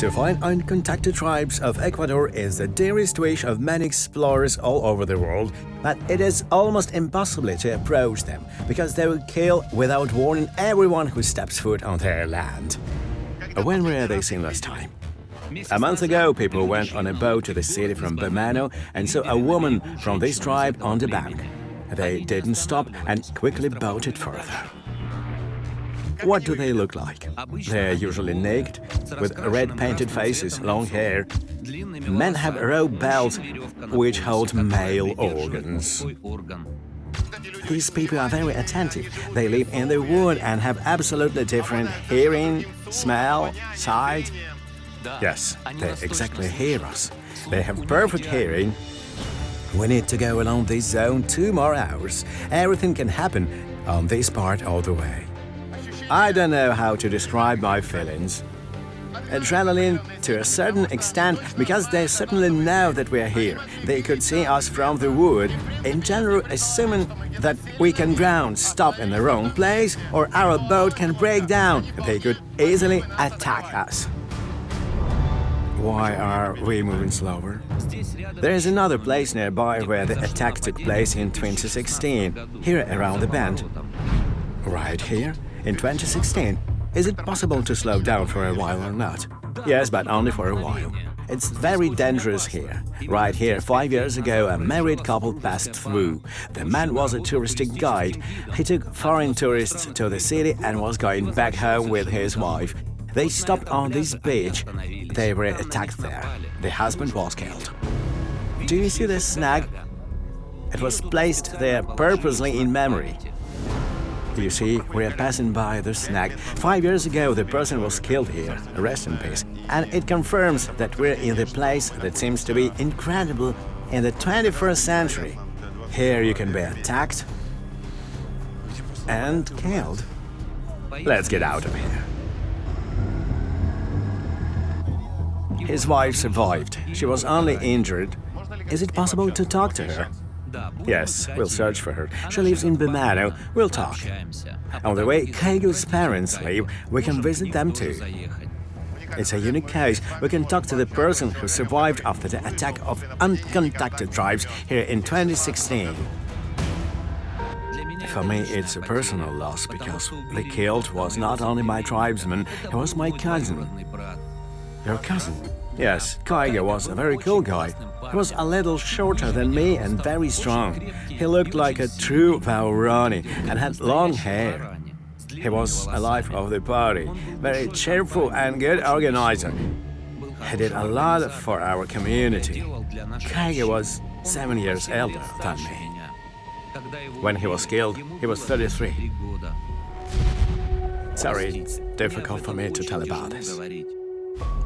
To find uncontacted tribes of Ecuador is the dearest wish of many explorers all over the world, but it is almost impossible to approach them because they will kill without warning everyone who steps foot on their land. When were they seen last time? A month ago, people went on a boat to the city from Bamano and saw a woman from this tribe on the bank. They didn't stop and quickly boated further. What do they look like? They're usually naked, with red painted faces, long hair. Men have rope belts, which hold male organs. These people are very attentive. They live in the wood and have absolutely different hearing, smell, sight. Yes, they exactly hear us. They have perfect hearing. We need to go along this zone 2 more hours. Everything can happen on this part all the way. I don't know how to describe my feelings. Adrenaline to a certain extent, because they certainly know that we are here. They could see us from the wood, in general assuming that we can drown, stop in the wrong place, or our boat can break down. They could easily attack us. Why are we moving slower? There is another place nearby where the attack took place in 2016, here around the bend. Right here? In 2016, is it possible to slow down for a while or not? Yes, but only for a while. It's very dangerous here. Right here, 5 years ago, a married couple passed through. The man was a touristic guide. He took foreign tourists to the city and was going back home with his wife. They stopped on this beach. They were attacked there. The husband was killed. Do you see this snag? It was placed there purposely in memory. You see, we are passing by the snag. 5 years ago, the person was killed here, rest in peace. And it confirms that we're in the place that seems to be incredible in the 21st century. Here you can be attacked and killed. Let's get out of here. His wife survived. She was only injured. Is it possible to talk to her? Yes, we'll search for her. She lives in Bamano. We'll talk. On the way Kaigo's parents live, we can visit them too. It's a unique case. We can talk to the person who survived after the attack of uncontacted tribes here in 2016. For me, it's a personal loss because the killed was not only my tribesman, he was my cousin. Your cousin? Yes, Kaigo was a very cool guy. He was a little shorter than me and very strong. He looked like a true Waorani and had long hair. He was a life of the party, very cheerful and good organizer. He did a lot for our community. Kaigo was 7 years older than me. When he was killed, he was 33. Sorry, it's difficult for me to tell about this.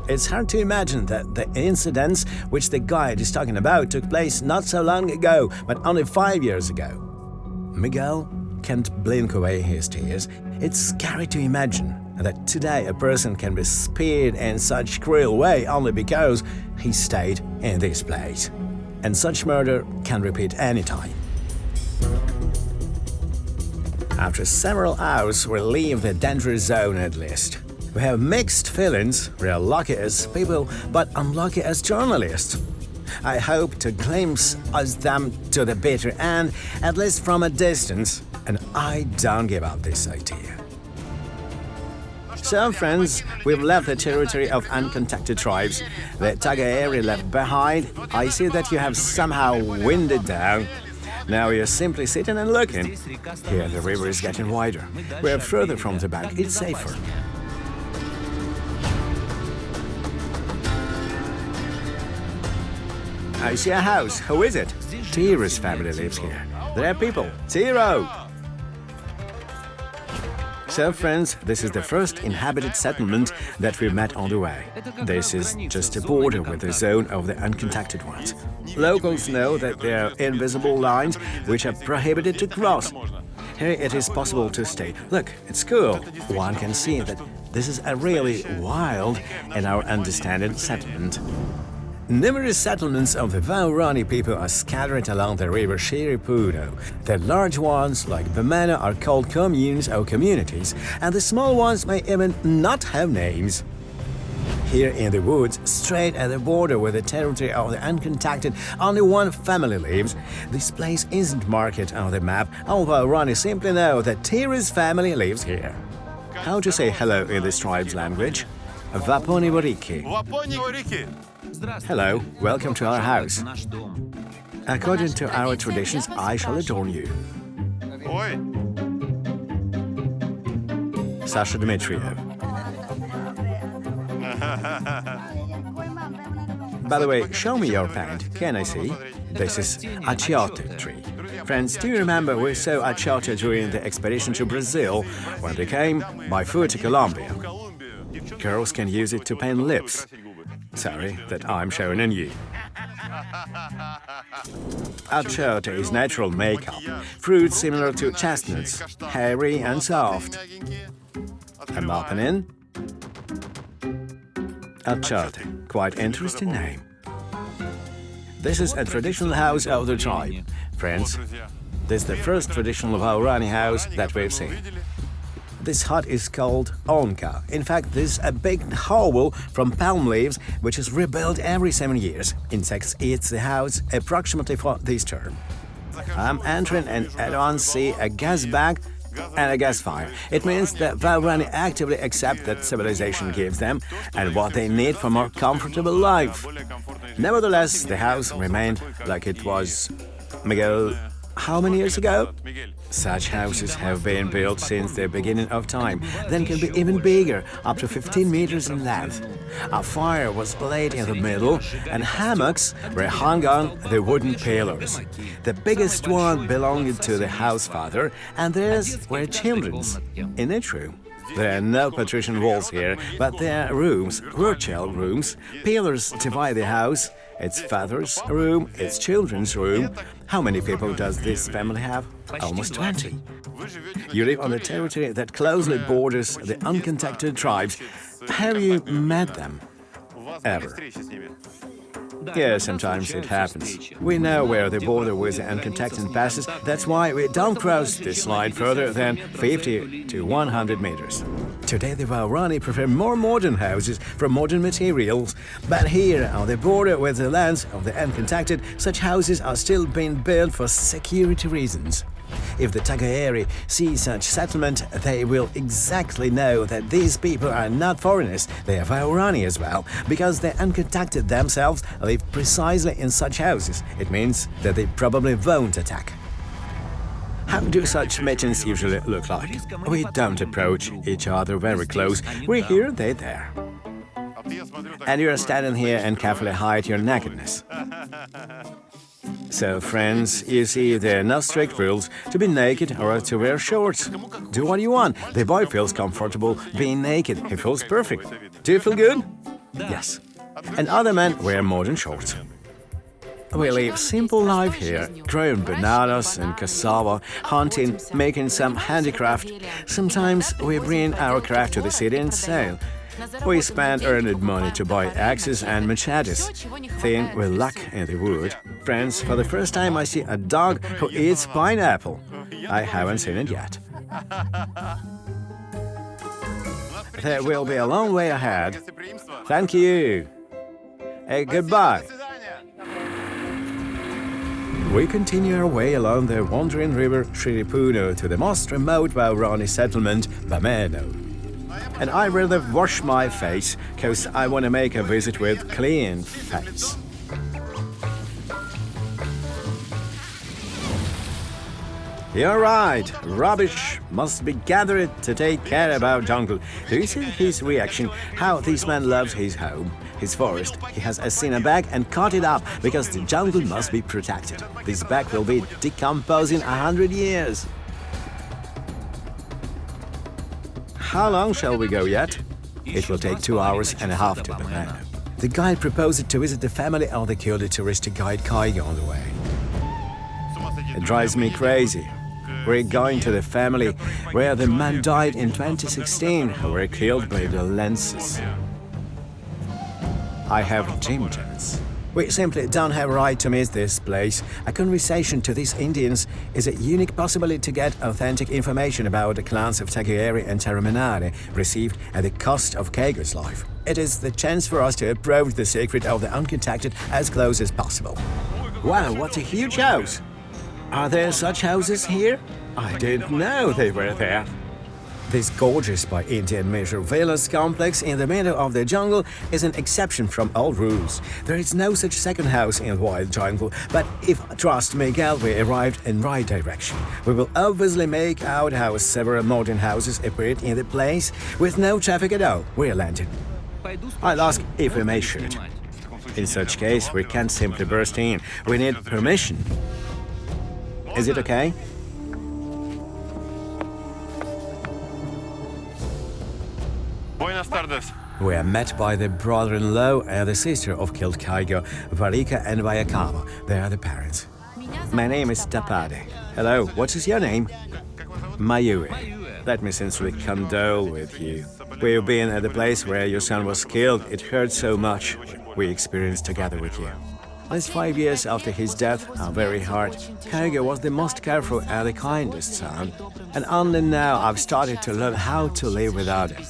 It's hard to imagine that the incidents which the guide is talking about took place not so long ago, but only 5 years ago. Miguel can't blink away his tears. It's scary to imagine that today a person can be speared in such cruel way only because he stayed in this place. And such murder can repeat anytime. After several hours, we leave the danger zone at least. We have mixed feelings. We are lucky as people, but unlucky as journalists. I hope to glimpse them to the bitter end, at least from a distance, and I don't give up this idea. So, friends, we've left the territory of uncontacted tribes. The Taga area left behind. I see that you have somehow winded down. Now you're simply sitting and looking. Here the river is getting wider. We're further from the bank. It's safer. I see a house. Who is it? Tiro's family lives here. There are people. Tiro! So, friends, this is the first inhabited settlement that we met on the way. This is just a border with the zone of the uncontacted ones. Locals know that there are invisible lines which are prohibited to cross. Here it is possible to stay. Look, it's cool. One can see that this is a really wild, in our understanding, settlement. Numerous settlements of the Waorani people are scattered along the river Shiripudo. The large ones, like Bamana, are called communes or communities, and the small ones may even not have names. Here in the woods, straight at the border with the territory of the uncontacted, only one family lives. This place isn't marked on the map. All Waorani simply know that Tira's family lives here. How to say hello in this tribe's language? Waponi Wariki. Hello, welcome to our house. According to our traditions, I shall adorn you. Sasha Dmytriev. By the way, show me your plant. Can I see? This is a chiote tree. Friends, do you remember we saw a chiote during the expedition to Brazil when they came by foot to Colombia? Girls can use it to paint lips. Sorry that I'm showing on you. A chiote is natural makeup. Fruit similar to chestnuts, hairy and soft. I'm opening. A chiote, quite interesting name. This is a traditional house of the tribe. Friends, this is the first traditional Waorani house that we've seen. This hut is called onco. In fact, this is a big hovel from palm leaves, which is rebuilt every 7 years. Insects eat the house approximately for this term. I'm entering and at once see a gas bag and a gas fire. It means that Waorani actively accept that civilization gives them and what they need for more comfortable life. Nevertheless, the house remained like it was, Miguel, how many years ago? Such houses have been built since the beginning of time, then can be even bigger, up to 15 meters in length. A fire was laid in the middle, and hammocks were hung on the wooden pillars. The biggest one belonged to the house father, and theirs were children's. In a room. There are no partition walls here, but there are rooms, virtual rooms. Pillars divide the house. Its father's room, its children's room. How many people does this family have? Almost 20. You live on the territory that closely borders the uncontacted tribes. Have you met them? Ever? Yeah, sometimes it happens. We know where the border with the uncontacted passes. That's why we don't cross this line further than 50 to 100 meters. Today the Waorani prefer more modern houses from modern materials, but here on the border with the lands of the uncontacted, such houses are still being built for security reasons. If the Tagaeri see such settlement, they will exactly know that these people are not foreigners, they are Waorani as well, because the uncontacted themselves live precisely in such houses. It means that they probably won't attack. How do such meetings usually look like? We don't approach each other very close, we're here, they're there. And you're standing here and carefully hide your nakedness. So, friends, you see, there are no strict rules to be naked or to wear shorts. Do what you want. The boy feels comfortable being naked. He feels perfect. Do you feel good? Yes. And other men wear modern shorts. We live simple life here, growing bananas and cassava, hunting, making some handicraft. Sometimes we bring our craft to the city and sell. We spend earned money to buy axes and machetes, thin with luck in the wood. Friends, for the first time I see a dog who eats pineapple. I haven't seen it yet. There will be a long way ahead. Thank you. Goodbye. We continue our way along the wandering river Shiripuno to the most remote Waorani settlement, Bameno. And I rather wash my face, cause I want to make a visit with clean face. You're right, rubbish must be gathered to take care about jungle. Do you see his reaction, how this man loves his home, his forest? He has seen a bag and cut it up, because the jungle must be protected. This bag will be decomposing 100 years. How long shall we go yet? It will take 2 hours and a half to Bameno. The guide proposed to visit the family of the killed touristic guide Kaigo on the way. It drives me crazy. We're going to the family where the man died in 2016, who were killed by the lenses. I have dreams. We simply don't have a right to miss this place. A conversation to these Indians is a unique possibility to get authentic information about the clans of Tagaeri and Taramanare, received at the cost of Kaigo's life. it is the chance for us to approach the secret of the uncontacted as close as possible. Wow, what a huge house! Are there such houses here? I didn't know they were there. This gorgeous by Indian measure villas complex in the middle of the jungle is an exception from all rules. There is no such second house in wild jungle, but if trust Miguel, we arrived in right direction. We will obviously make out how several modern houses appeared in the place with no traffic at all. We landed. I'll ask if we may shoot. In such case, we can't simply burst in. We need permission. Is it okay? Buenas tardes. We are met by the brother-in-law and the sister of killed Kaigo, Varika and Vayakava. They are the parents. My name is Tapade. Hello, what is your name? Mayue. Let me sincerely condole with you. We've been at the place where your son was killed. It hurt so much. We experienced together with you. These 5 years after his death are very hard. Kaigo was the most careful and the kindest son. And only now I've started to learn how to live without him.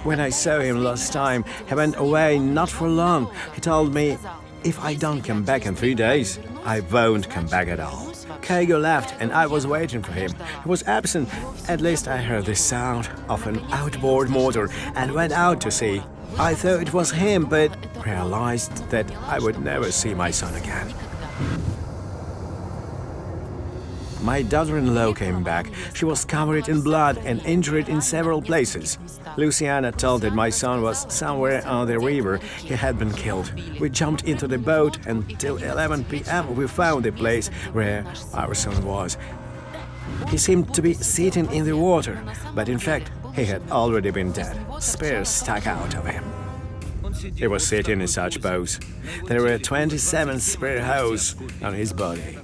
When I saw him last time, he went away not for long. He told me, if I don't come back in 3 days, I won't come back at all. Kaigo left and I was waiting for him. He was absent. At least I heard the sound of an outboard motor and went out to see. I thought it was him, but realized that I would never see my son again. My daughter-in-law came back. She was covered in blood and injured in several places. Luciana told that my son was somewhere on the river. He had been killed. We jumped into the boat and till 11 p.m. we found the place where our son was. He seemed to be sitting in the water, but in fact, he had already been dead. Spears stuck out of him. He was sitting in such pose. There were 27 spear holes on his body.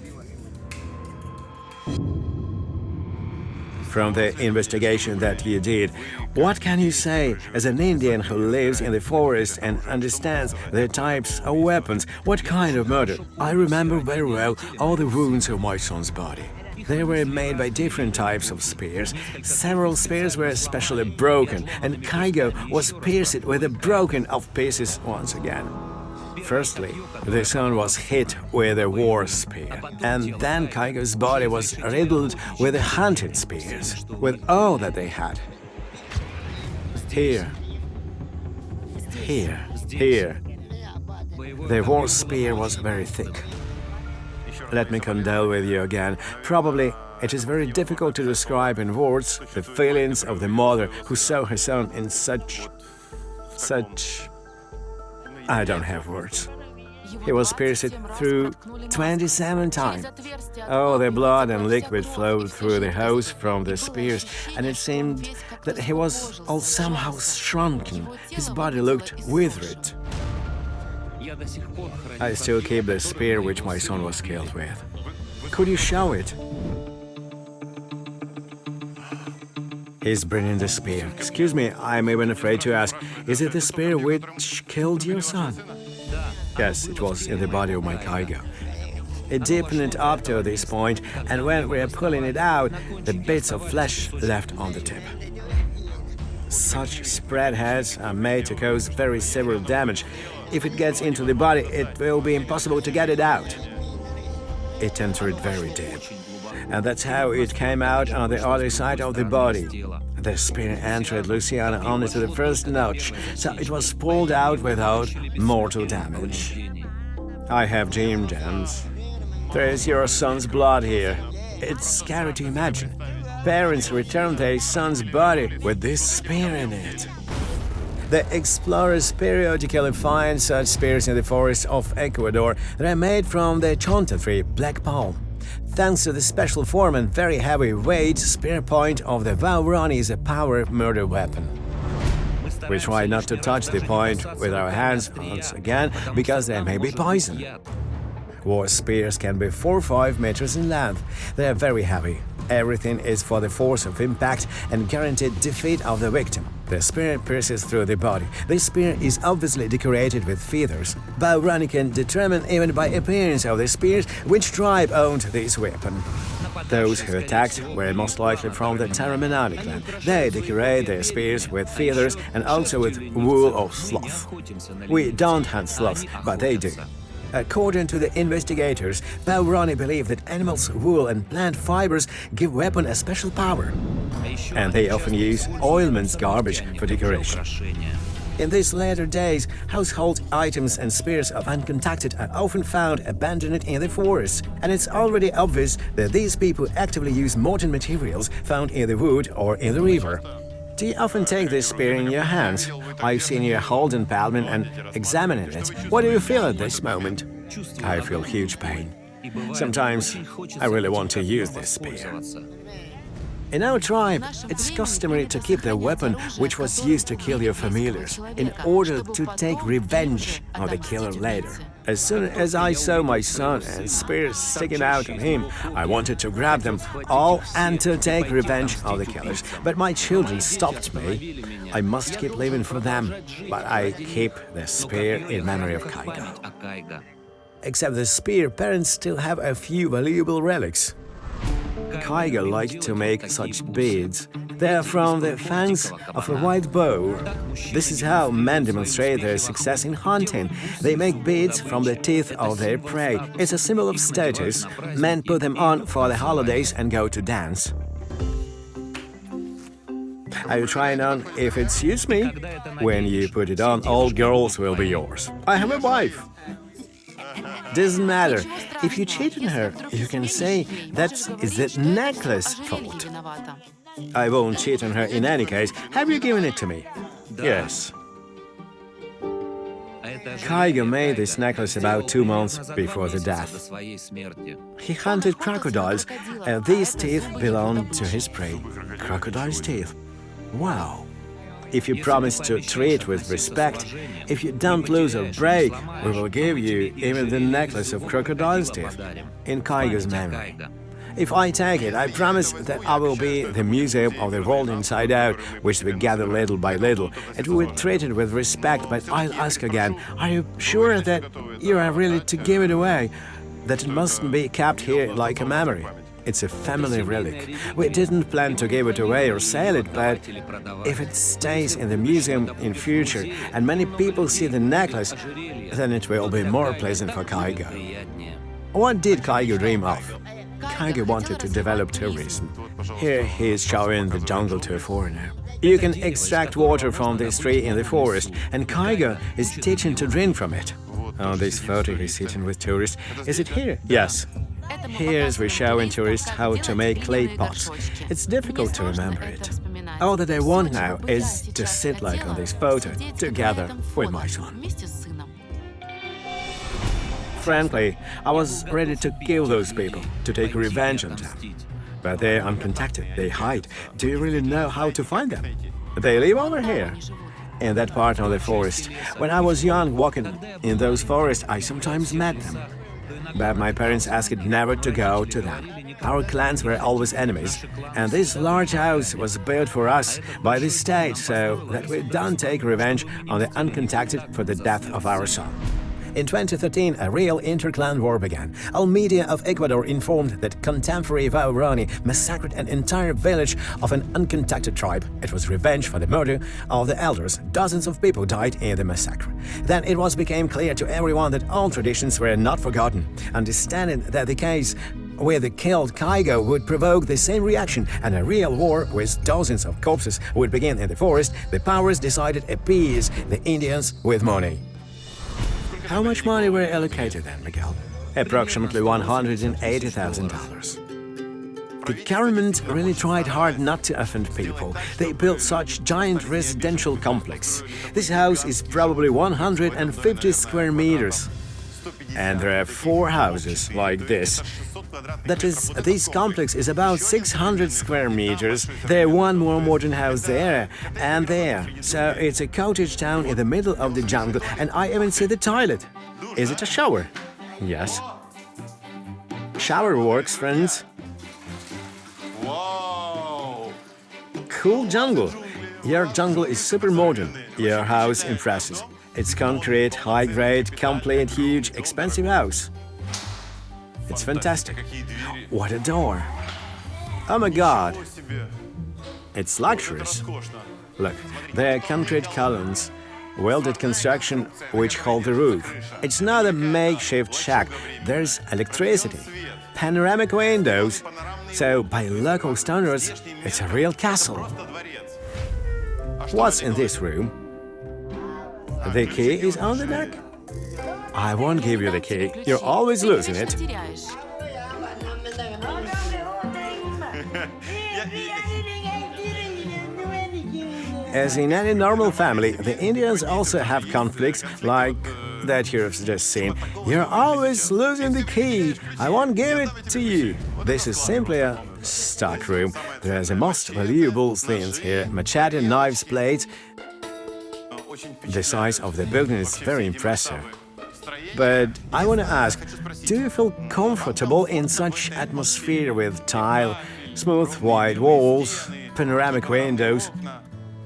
From the investigation that you did, what can you say as an Indian who lives in the forest and understands the types of weapons? What kind of murder? I remember very well all the wounds of my son's body. They were made by different types of spears. Several spears were especially broken, and Kaigo was pierced with a broken of pieces once again. Firstly, the son was hit with a war spear, and then Kaigo's body was riddled with the hunting spears, with all that they had. Here. The war spear was very thick. Let me condole with you again. Probably it is very difficult to describe in words the feelings of the mother who saw her son in such... I don't have words. He was pierced through 27 times. Oh, the blood and liquid flowed through the hose from the spears, and it seemed that he was all somehow shrunken. His body looked withered. I still keep the spear which my son was killed with. Could you show it? He's bringing the spear. Excuse me, I'm even afraid to ask, is it the spear which killed your son? Yes, it was in the body of my Kaigo. It deepened up to this point, and when we are pulling it out, the bits of flesh left on the tip. Such spread heads are made to cause very severe damage. If it gets into the body, it will be impossible to get it out. It entered very deep, and that's how it came out on the other side of the body. The spear entered Luciana only to the first notch, so it was pulled out without mortal damage. I have dreamed, and there is your son's blood here. It's scary to imagine. Parents returned their son's body with this spear in it. The explorers periodically find such spears in the forests of Ecuador that are made from the chionte tree, black palm. Thanks to the special form and very heavy weight, spear point of the Waorani is a power murder weapon. We try not to touch the point with our hands once again because they may be poison. War spears can be 4 or 5 meters in length. They are very heavy. Everything is for the force of impact and guaranteed defeat of the victim. The spear pierces through the body. This spear is obviously decorated with feathers. Waorani can determine even by appearance of the spears which tribe owned this weapon. Those who attacked were most likely from the Terraminati clan. They decorate their spears with feathers and also with wool of sloth. We don't hunt sloths, but they do. According to the investigators, Waorani believe that animals' wool and plant fibers give weapon a special power, and they often use oilman's garbage for decoration. In these later days, household items and spears of uncontacted are often found abandoned in the forest, and it's already obvious that these people actively use modern materials found in the wood or in the river. Do you often take this spear in your hands? I've seen you holding palming and examining it. What do you feel at this moment? I feel huge pain. Sometimes I really want to use this spear. In our tribe, it's customary to keep the weapon which was used to kill your familiars in order to take revenge on the killer later. As soon as I saw my son and spears sticking out on him, I wanted to grab them all and to take revenge on the killers. But my children stopped me. I must keep living for them, but I keep the spear in memory of Kaigo. Except the spear, parents still have a few valuable relics. Kaigo liked to make such beads. They are from the fangs of a white boar. This is how men demonstrate their success in hunting. They make beads from the teeth of their prey. It's a symbol of status. Men put them on for the holidays and go to dance. Are you trying on if it suits me? When you put it on, all girls will be yours. I have a wife. Doesn't matter. If you cheat on her, you can say that's the necklace fault. I won't cheat on her in any case. Have you given it to me? Yes. Kaigo made this necklace about 2 months before the death. He hunted crocodiles, and these teeth belonged to his prey. Crocodile's teeth. Wow. If you promise to treat with respect, if you don't lose or break, we will give you even the necklace of crocodile's teeth in Kaigo's memory. If I take it, I promise that I will be the museum of the world inside out, which we gather little by little, and we will treat it with respect. But I'll ask again, are you sure that you are really to give it away? That it mustn't be kept here like a memory? It's a family relic. We didn't plan to give it away or sell it, but if it stays in the museum in future and many people see the necklace, then it will be more pleasant for Kaigo. What did Kaigo dream of? Kaigo wanted to develop tourism. Here he is showing the jungle to a foreigner. You can extract water from this tree in the forest, and Kaigo is teaching to drink from it. On this photo he's sitting with tourists. Is it here? Yes. Here's we showing tourists how to make clay pots. It's difficult to remember it. All that I want now is to sit like on this photo, together with my son. Frankly, I was ready to kill those people, to take revenge on them. But they're uncontacted, they hide. Do you really know how to find them? They live over here, in that part of the forest. When I was young, walking in those forests, I sometimes met them. But my parents asked never to go to them. Our clans were always enemies, and this large house was built for us by the state so that we don't take revenge on the uncontacted for the death of our son. In 2013, a real inter-clan war began. All media of Ecuador informed that contemporary Waorani massacred an entire village of an uncontacted tribe. It was revenge for the murder of the elders. Dozens of people died in the massacre. Then it became clear to everyone that all traditions were not forgotten. Understanding that the case with the killed Kaigo would provoke the same reaction and a real war with dozens of corpses would begin in the forest, the powers decided to appease the Indians with money. How much money were allocated then, Miguel? Approximately $180,000. The government really tried hard not to offend people. They built such giant residential complex. This house is probably 150 square meters. And there are 4 houses like this. That is, this complex is about 600 square meters. There's one more modern house there and there. So it's a cottage town in the middle of the jungle, and I even see the toilet. Is it a shower? Yes. Shower works, friends. Wow! Cool jungle. Your jungle is super modern. Your house impresses. It's concrete, high-grade, complete, huge, expensive house. It's fantastic. What a door. Oh my God, it's luxurious. Look, they're concrete columns, welded construction which hold the roof. It's not a makeshift shack. There's electricity, panoramic windows. So, by local standards, it's a real castle. What's in this room? The key is on the deck. I won't give you the key. You're always losing it. As in any normal family, the Indians also have conflicts like that you've just seen. You're always losing the key. I won't give it to you. This is simply a stock room. There's the most valuable things here: machete, knives, blades. The size of the building is very impressive. But I want to ask, do you feel comfortable in such atmosphere with tile, smooth white walls, panoramic windows?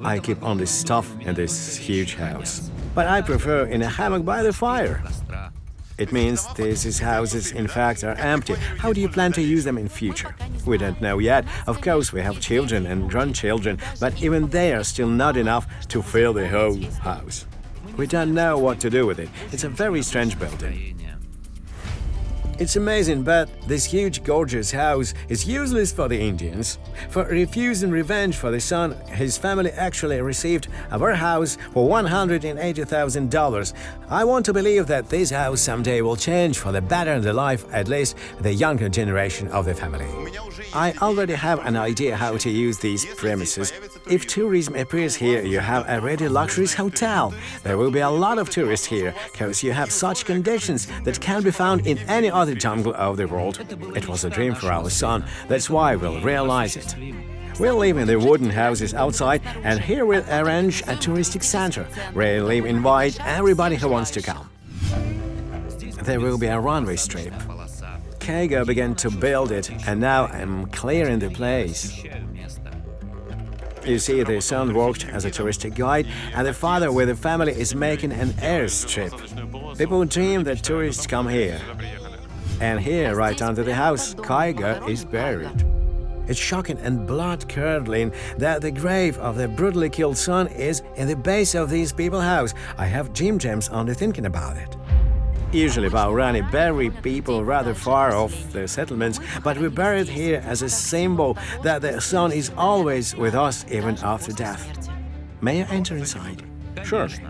I keep on this stuff in this huge house. But I prefer in a hammock by the fire. It means these houses, in fact, are empty. How do you plan to use them in future? We don't know yet. Of course, we have children and grandchildren, but even they are still not enough to fill the whole house. We don't know what to do with it. It's a very strange building. It's amazing, but this huge, gorgeous house is useless for the Indians. For refusing revenge for the son, his family actually received a warehouse for $180,000. I want to believe that this house someday will change for the better in the life, at least the younger generation of the family. I already have an idea how to use these premises. If tourism appears here, you have a really luxurious hotel. There will be a lot of tourists here, because you have such conditions that can't be found in any other jungle of the world. It was a dream for our son. That's why we'll realize it. We'll live in the wooden houses outside, and here we'll arrange a touristic center where we'll invite everybody who wants to come. There will be a runway strip. Kaigo began to build it, and now I'm clearing the place. You see, the son worked as a touristic guide, and the father with the family is making an airstrip. People dream that tourists come here. And here, right under the house, Kaigo is buried. It's shocking and blood-curdling that the grave of the brutally killed son is in the base of this people's house. I have Jim Jams only thinking about it. Usually Waorani bury people rather far off their settlements, but we bury it here as a symbol that the son is always with us even after death. May I enter inside? Surely.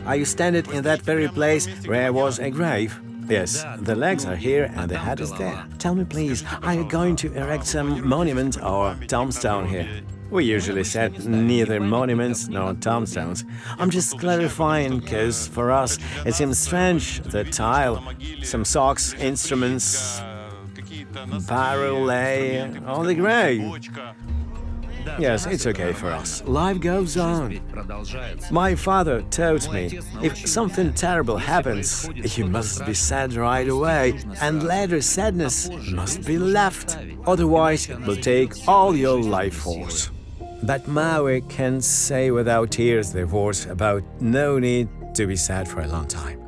Are you standing in that very place where was a grave? Yes, the legs are here and the head is there. Tell me please, are you going to erect some monument or tombstone here? We usually said neither monuments nor tombstones. I'm just clarifying, because for us it seems strange that tile, some socks, instruments, barrel lay on the grave. Yes, it's okay for us. Life goes on. My father taught me, if something terrible happens, you must be sad right away, and later sadness must be left. Otherwise, it will take all your life force. But Mayue can say without tears the words about no need to be sad for a long time.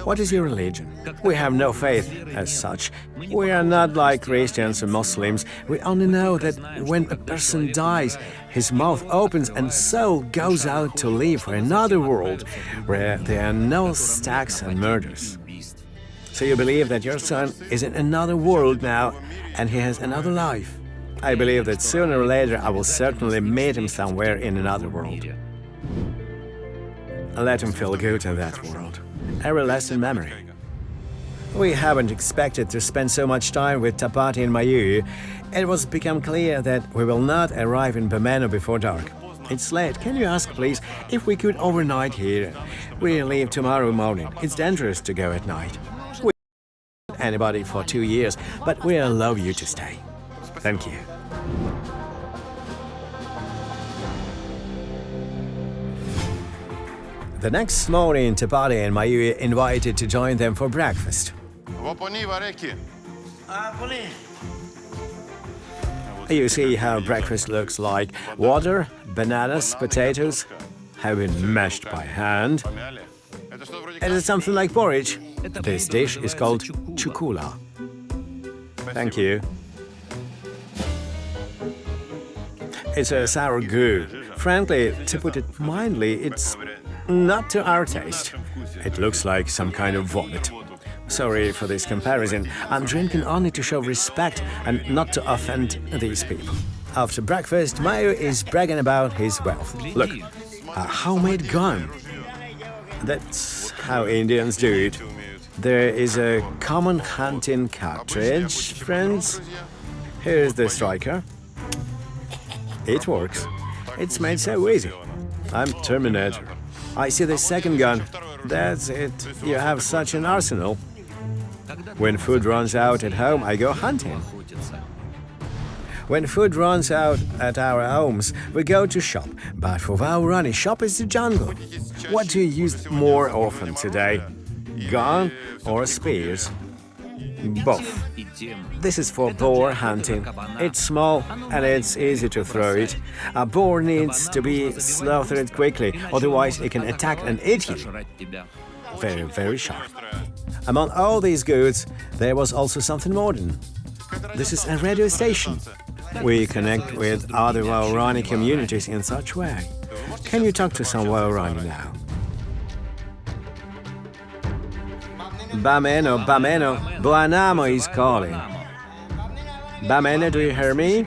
What is your religion? We have no faith as such. We are not like Christians and Muslims. We only know that when a person dies, his mouth opens and soul goes out to live for another world where there are no stacks and murders. So you believe that your son is in another world now and he has another life? I believe that sooner or later I will certainly meet him somewhere in another world. Let him feel good in that world. Everlasting memory. We haven't expected to spend so much time with Tapade and Mayue. It was become clear that we will not arrive in Bameno before dark. It's late. Can you ask, please, if we could overnight here? We leave tomorrow morning. It's dangerous to go at night. We don't know anybody for 2 years, but we allow you to stay. Thank you. The next morning, Tapade and Mayue invited to join them for breakfast. You see how breakfast looks like. Water, bananas, potatoes have been mashed by hand. It is something like porridge. This dish is called chukula. Thank you. It's a sour goo. Frankly, to put it mildly, it's not to our taste. It looks like some kind of vomit. Sorry for this comparison. I'm drinking only to show respect and not to offend these people. After breakfast, Mayue is bragging about his wealth. Look, a homemade gun. That's how Indians do it. There is a common hunting cartridge, friends. Here's the striker. It works. It's made so easy. I'm Terminator. I see the second gun. That's it. You have such an arsenal. When food runs out at home, I go hunting. When food runs out at our homes, we go to shop. But for Waorani, shop is the jungle. What do you use more often today? Gun or spears? Both. This is for boar hunting. It's small and it's easy to throw it. A boar needs to be slaughtered quickly, otherwise it can attack and eat you. Very, very sharp. Among all these goods, there was also something modern. This is a radio station. We connect with other Waorani communities in such way. Can you talk to some Waorani now? Bameno, Bameno, Buanamo is calling. Bameno, do you hear me?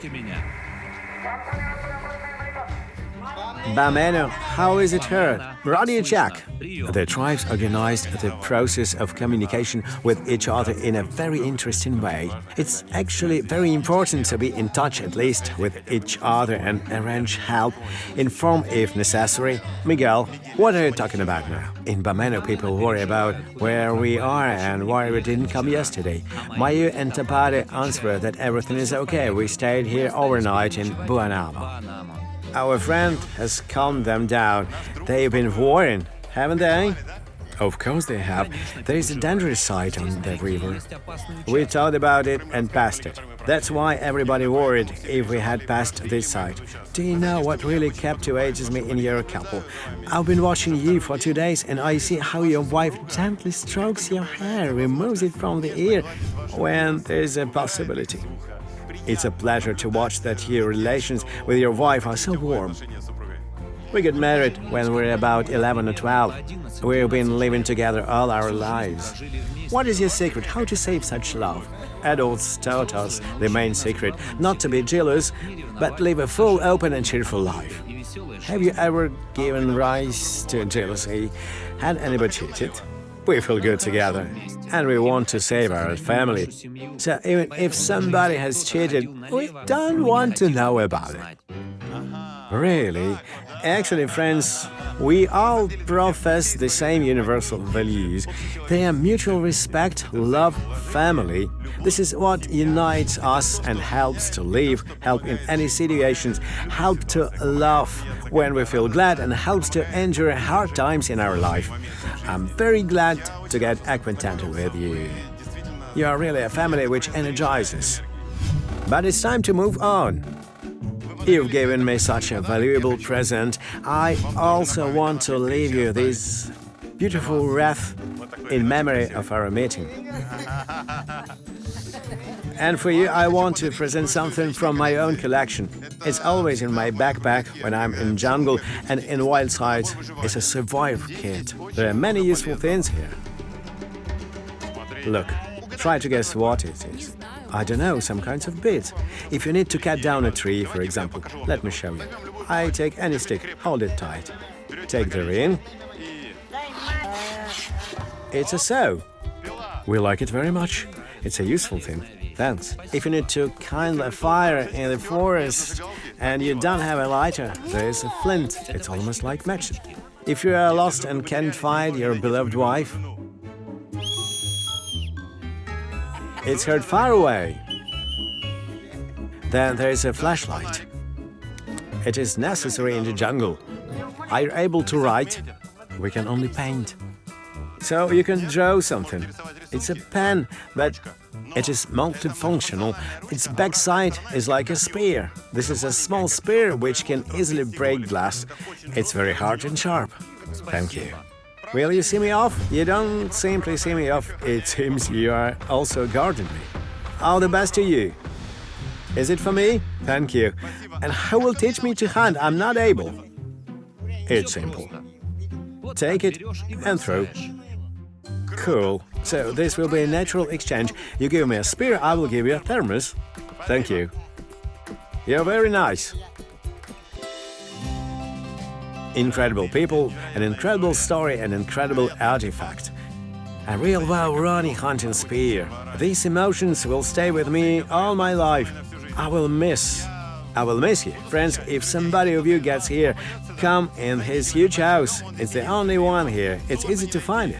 Bameno, how is it heard? Radio check. The tribes organized the process of communication with each other in a very interesting way. It's actually very important to be in touch at least with each other and arrange help, inform if necessary. Miguel, what are you talking about now? In Bameno, people worry about where we are and why we didn't come yesterday. Mayue and Tapade answer that everything is okay. We stayed here overnight in Buanamo. Our friend has calmed them down. They've been worrying, haven't they? Of course they have. There is a dangerous site on the river. We thought about it and passed it. That's why everybody worried if we had passed this site. Do you know what really captivates me in your couple? I've been watching you for 2 days and I see how your wife gently strokes your hair, removes it from the ear when there's a possibility. It's a pleasure to watch that your relations with your wife are so warm. We got married when we were about 11 or 12. We've been living together all our lives. What is your secret? How to save such love? Adults taught us the main secret, not to be jealous, but live a full, open and cheerful life. Have you ever given rise to jealousy? Had anybody cheated? We feel good together, and we want to save our family. So even if somebody has cheated, we don't want to know about it. Really? Actually, friends, we all profess the same universal values. They are mutual respect, love, family. This is what unites us and helps to live, help in any situations, help to laugh when we feel glad, and helps to endure hard times in our life. I'm very glad to get acquainted with you. You are really a family which energizes. But it's time to move on. You've given me such a valuable present. I also want to leave you this beautiful wreath in memory of our meeting. And for you, I want to present something from my own collection. It's always in my backpack when I'm in jungle and in wild sites. It's a survival kit. There are many useful things here. Look, try to guess what it is. I don't know, some kinds of bits. If you need to cut down a tree, for example, let me show you. I take any stick, hold it tight. Take the ring. It's a saw. We like it very much. It's a useful thing. Thanks. If you need to kindle a fire in the forest and you don't have a lighter, there is a flint. It's almost like matches. If you are lost and can't find your beloved wife, it's heard far away. Then there is a flashlight. It is necessary in the jungle. Are you able to write? We can only paint. So you can draw something. It's a pen, but it is multifunctional. Its backside is like a spear. This is a small spear which can easily break glass. It's very hard and sharp. Thank you. Will you see me off? You don't simply see me off. It seems you are also guarding me. All the best to you. Is it for me? Thank you. And who will teach me to hunt? I'm not able. It's simple. Take it and throw. Cool. So this will be a natural exchange. You give me a spear, I will give you a thermos. Thank you. You're very nice. Incredible people, an incredible story, an incredible artifact. A real Waorani hunting spear. These emotions will stay with me all my life. I will miss you. Friends, if somebody of you gets here, come in his huge house. It's the only one here. It's easy to find it.